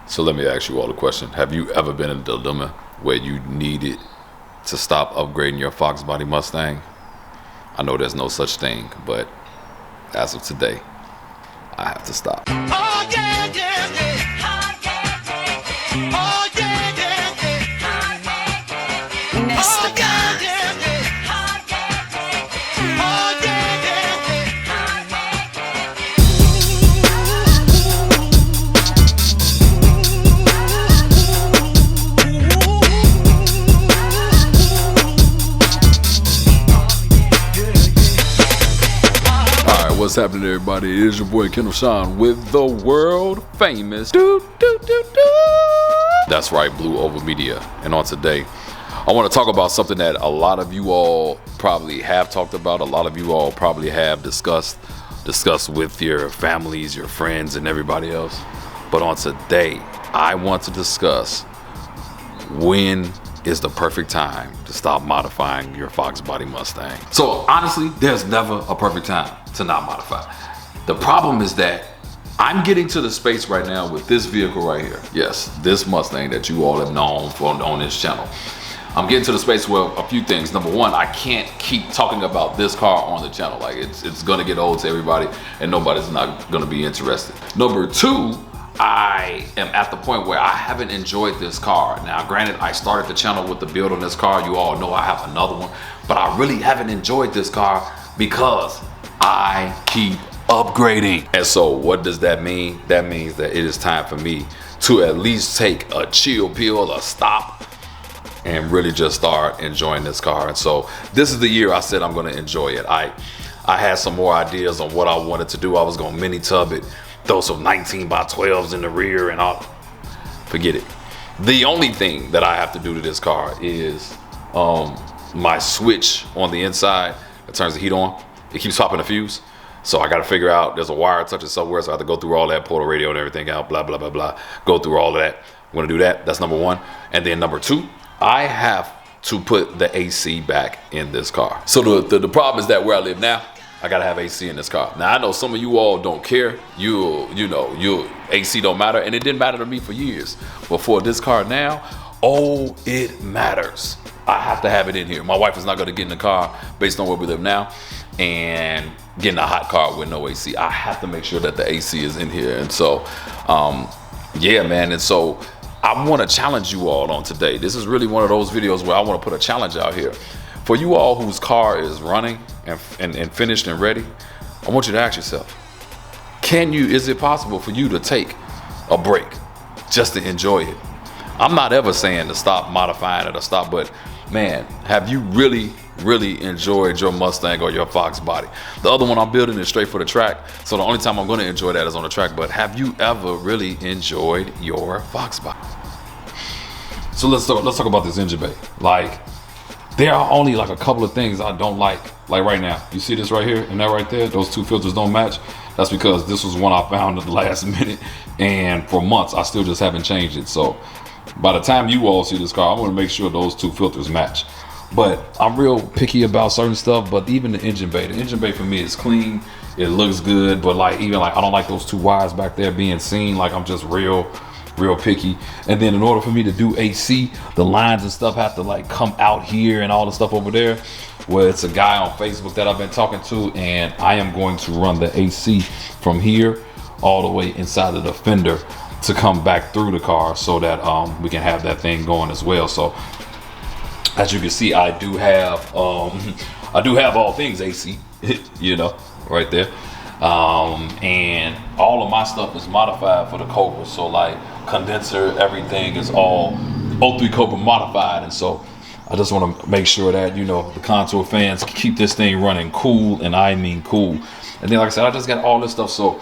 So let me ask you all a question. Have you ever been in a dilemma where you needed to stop upgrading your FOXBODY Mustang? I know there's no such thing, but as of today, I have to stop. Oh, yeah, yeah, yeah. Oh, yeah, yeah, yeah. Oh, yeah, yeah, yeah. Mr. Oh, yeah, yeah, yeah. Oh, yeah, All right, what's happening, everybody? It is your boy Kendall Sean with the world famous That's right, Blue Oval Media. And on today, I want to talk about something that a lot of you all probably have talked about. A lot of you all probably have discussed with your families, your friends, and everybody else. But on today, I want to discuss when is the perfect time to stop modifying your FOXBODY Mustang. So honestly, there's never a perfect time to not modify. The problem is that I'm getting to the space right now with this vehicle right here. Yes, this Mustang that you all have known on this channel. I'm getting to the space where a few things. Number one, I can't keep talking about this car on the channel. Like it's gonna get old to everybody and nobody's not gonna be interested. Number two, I am at the point where I haven't enjoyed this car. Now, granted, I started the channel with the build on this car. You all know I have another one, but I really haven't enjoyed this car because I keep upgrading. And so what does that mean? That means that it is time for me to at least take a chill pill, a stop, and really just start enjoying this car. And so this is the year I said I'm gonna enjoy it. I had some more ideas on what I wanted to do. I was gonna mini tub it, throw some 19 by 12s in the rear and all. Forget it. The only thing that I have to do to this car is my switch on the inside that turns the heat on. It keeps popping a fuse. So I got to figure out, there's a wire touching somewhere. So I have to go through all that, pull the radio and everything out, blah, blah, blah, blah. Go through all of that. I'm going to do that. That's number one. And then number two, I have to put the AC back in this car. So the problem is that where I live now, I gotta have AC in this car. Now I know some of you all don't care. You know, AC don't matter, and it didn't matter to me for years. But for this car now, oh, it matters. I have to have it in here. My wife is not gonna get in the car based on where we live now and get in a hot car with no AC. I have to make sure that the AC is in here. And so, yeah, man. And so I want to challenge you all on today. This is really one of those videos where I want to put a challenge out here. For you all whose car is running and finished and ready, I want you to ask yourself, is it possible for you to take a break just to enjoy it? I'm not ever saying to stop modifying it or stop, but man, have you really enjoyed your Mustang or your FOXBODY? The other one I'm building is straight for the track, so the only time I'm going to enjoy that is on the track. But have you ever really enjoyed your FOXBODY? So let's talk about this engine bay. Like, there are only like a couple of things I don't like. Like right now, you see this right here and that right there, those two filters don't match. That's because this was one I found at the last minute, and for months I still just haven't changed it. So by the time you all see this car, I'm gonna make sure those two filters match. But I'm real picky about certain stuff. But even the engine bay for me is clean, it looks good, but like even like I don't like those two wires back there being seen. Like I'm just real picky. And then in order for me to do AC, the lines and stuff have to like come out here and all the stuff over there. Well, it's a guy on Facebook that I've been talking to, and I am going to run the AC from here all the way inside of the fender to come back through the car so that we can have that thing going as well. So as you can see, I do have all things AC, you know, right there. And all of my stuff is modified for the Cobra. So like condenser, everything is all 03 Cobra modified. And so I just want to make sure that, you know, the Contour fans keep this thing running cool, and I mean cool. And then like I said, I just got all this stuff. So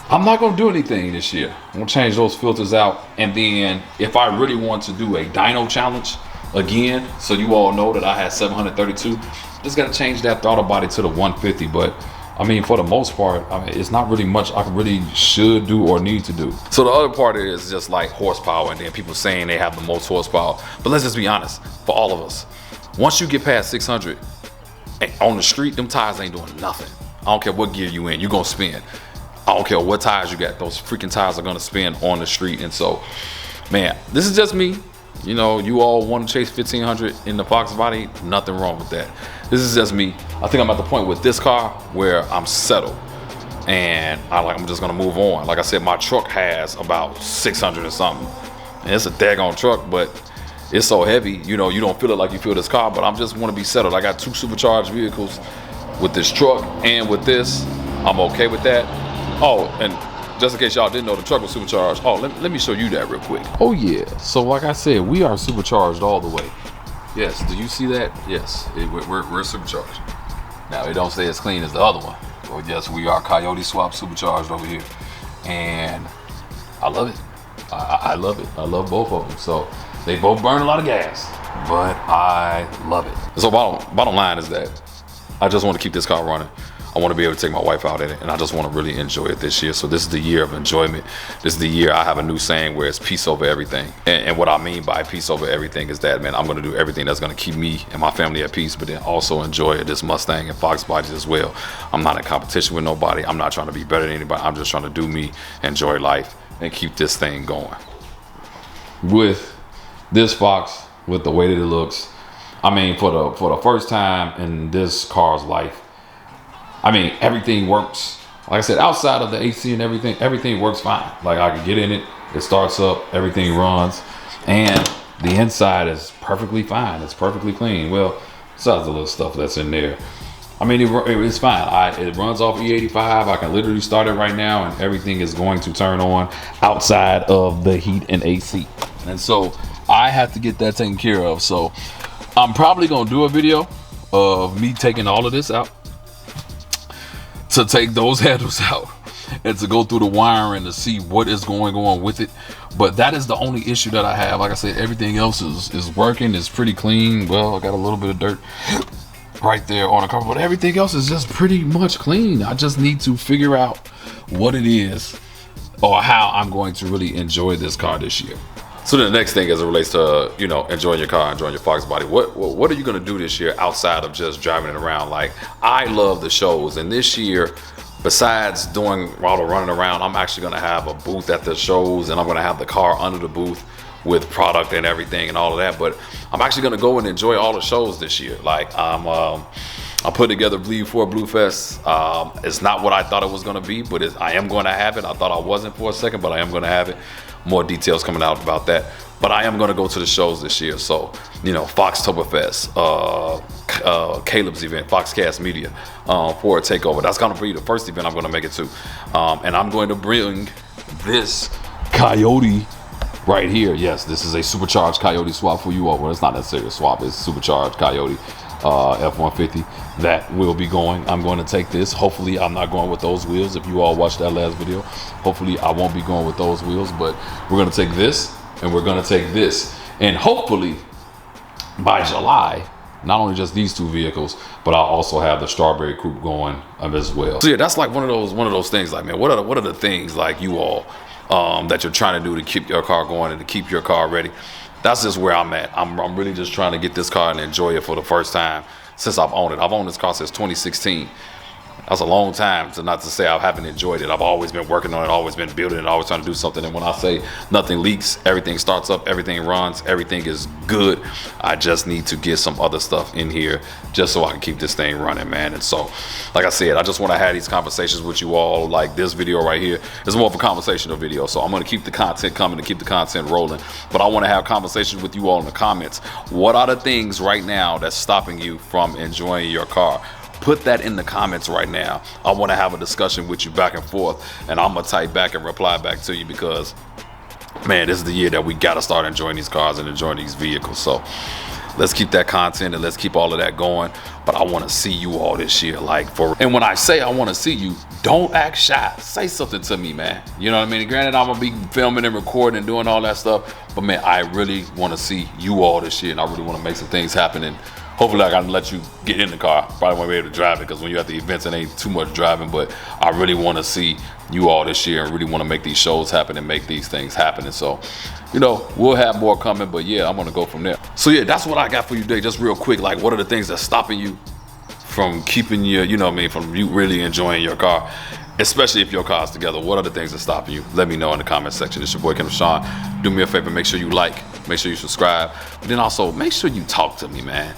I'm not going to do anything this year. I'm going to change those filters out. And then if I really want to do a dyno challenge again, so you all know that I had 732, just got to change that throttle body to the 150. But I mean, for the most part, I mean, it's not really much I really should do or need to do. So the other part is just like horsepower, and then people saying they have the most horsepower. But let's just be honest, for all of us, once you get past 600 on the street, them tires ain't doing nothing. I don't care what gear you in, you're gonna spin. I don't care what tires you got. Those freaking tires are gonna spin on the street. And so, man, this is just me. You know, you all want to chase 1500 in the FOXBODY. Nothing wrong with that. This is just me. I think I'm at the point with this car where I'm settled. And I'm just gonna move on. Like I said, my truck has about 600 or something. And it's a daggone truck, but it's so heavy, you know, you don't feel it like you feel this car, but I just want to be settled. I got 2 supercharged vehicles with this truck and with this. I'm okay with that. Oh, and just in case y'all didn't know, the truck was supercharged. Oh, let me show you that real quick. Oh yeah, so like I said, we are supercharged all the way. Yes, do you see that? Yes, we're supercharged. Now, it don't stay as clean as the other one. Well, yes, we are Coyote Swap supercharged over here. And I love it. I love it. I love both of them. So they both burn a lot of gas, but I love it. So bottom line is that I just want to keep this car running. I want to be able to take my wife out in it, and I just want to really enjoy it this year. So this is the year of enjoyment. This is the year I have a new saying where it's peace over everything. And what I mean by peace over everything is that, man, I'm going to do everything that's going to keep me and my family at peace, but then also enjoy this Mustang and FOXBODY as well. I'm not in competition with nobody. I'm not trying to be better than anybody. I'm just trying to do me, enjoy life, and keep this thing going. With this Fox, with the way that it looks, I mean, for the first time in this car's life, I mean, everything works. Like I said, outside of the AC and everything works fine. Like, I can get in it, it starts up, everything runs, and the inside is perfectly fine. It's perfectly clean. Well, besides the little stuff that's in there. I mean, it's fine. It runs off E85. I can literally start it right now, and everything is going to turn on outside of the heat and AC. And so I have to get that taken care of. So I'm probably gonna do a video of me taking all of this out, to take those handles out, and to go through the wiring to see what is going on with it. But that is the only issue that I have. Like I said, everything else is working. It's pretty clean. Well, I got a little bit of dirt right there on the cover, but everything else is just pretty much clean. I just need to figure out what it is or how I'm going to really enjoy this car this year. So the next thing, as it relates to, you know, enjoying your car, enjoying your FOXBODY, what are you gonna do this year outside of just driving it around? Like, I love the shows, and this year, besides doing all the running around, I'm actually gonna have a booth at the shows, and I'm gonna have the car under the booth with product and everything and all of that. But I'm actually gonna go and enjoy all the shows this year. Like, I put together Bleed for Blue Fest. It's not what I thought it was gonna be, but I am gonna have it. I thought I wasn't for a second, but I am gonna have it. More details coming out about that. But I am gonna go to the shows this year. So, you know, Foxtoberfest, Caleb's event, Foxcast Media, for a takeover. That's gonna be the first event I'm gonna make it to. And I'm going to bring this Coyote right here. Yes, this is a supercharged Coyote swap for you all. Well, it's not necessarily a swap, it's supercharged Coyote F-150 that will be going. I'm going to take this. Hopefully I'm not going with those wheels. If you all watched that last video, hopefully I won't be going with those wheels, but we're going to take this and we're going to take this, and hopefully by July, not only just these 2 vehicles, but I'll also have the Strawberry Coupe going as well. So yeah, that's like one of those things. Like, man, what are the things, like, you all that you're trying to do to keep your car going and to keep your car ready? That's just where I'm at. I'm really just trying to get this car and enjoy it for the first time since I've owned it. I've owned this car since 2016. That's a long time, to not to say I haven't enjoyed it. I've always been working on it, always been building it, always trying to do something. And when I say nothing leaks, everything starts up, everything runs, everything is good. I just need to get some other stuff in here just so I can keep this thing running, man. And so, like I said, I just want to have these conversations with you all. Like this video right here is more of a conversational video. So I'm going to keep the content coming and keep the content rolling. But I want to have conversations with you all in the comments. What are the things right now that's stopping you from enjoying your car? Put that in the comments right now. I want to have a discussion with you back and forth, and I'm gonna type back and reply back to you, because, man, this is the year that we gotta start enjoying these cars and enjoying these vehicles. So let's keep that content and let's keep all of that going. But I want to see you all this year, and when I say I want to see you, don't act shy. Say something to me, man. You know what I mean? Granted, I'm gonna be filming and recording and doing all that stuff, but man, I really want to see you all this year, and I really want to make some things happen. And hopefully I can let you get in the car. Probably won't be able to drive it, because when you're at the events, it ain't too much driving. But I really want to see you all this year and really want to make these shows happen and make these things happen. And so, you know, we'll have more coming, but yeah, I'm going to go from there. So yeah, that's what I got for you today. Just real quick, like, what are the things that's stopping you from keeping your, you know what I mean, from you really enjoying your car? especially if your car's together. What are the things that stop you? Let me know in the comment section. It's your boy Kenneth Sean. Do me a favor, make sure you like, make sure you subscribe, but then also make sure you talk to me, man.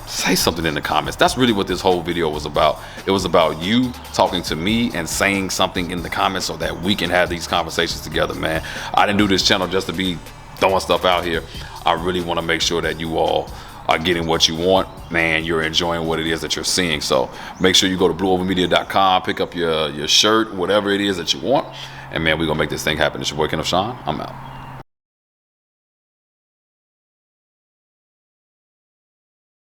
Say something in the comments. That's really what this whole video was about. It was about you talking to me and saying something in the comments so that we can have these conversations together, man. I didn't do this channel just to be throwing stuff out here. I really want to make sure that you all are getting what you want, man. You're enjoying what it is that you're seeing. So make sure you go to blueovermedia.com, pick up your shirt, whatever it is that you want, and man, we're gonna make this thing happen. It's your boy Kenneth Sean. I'm out.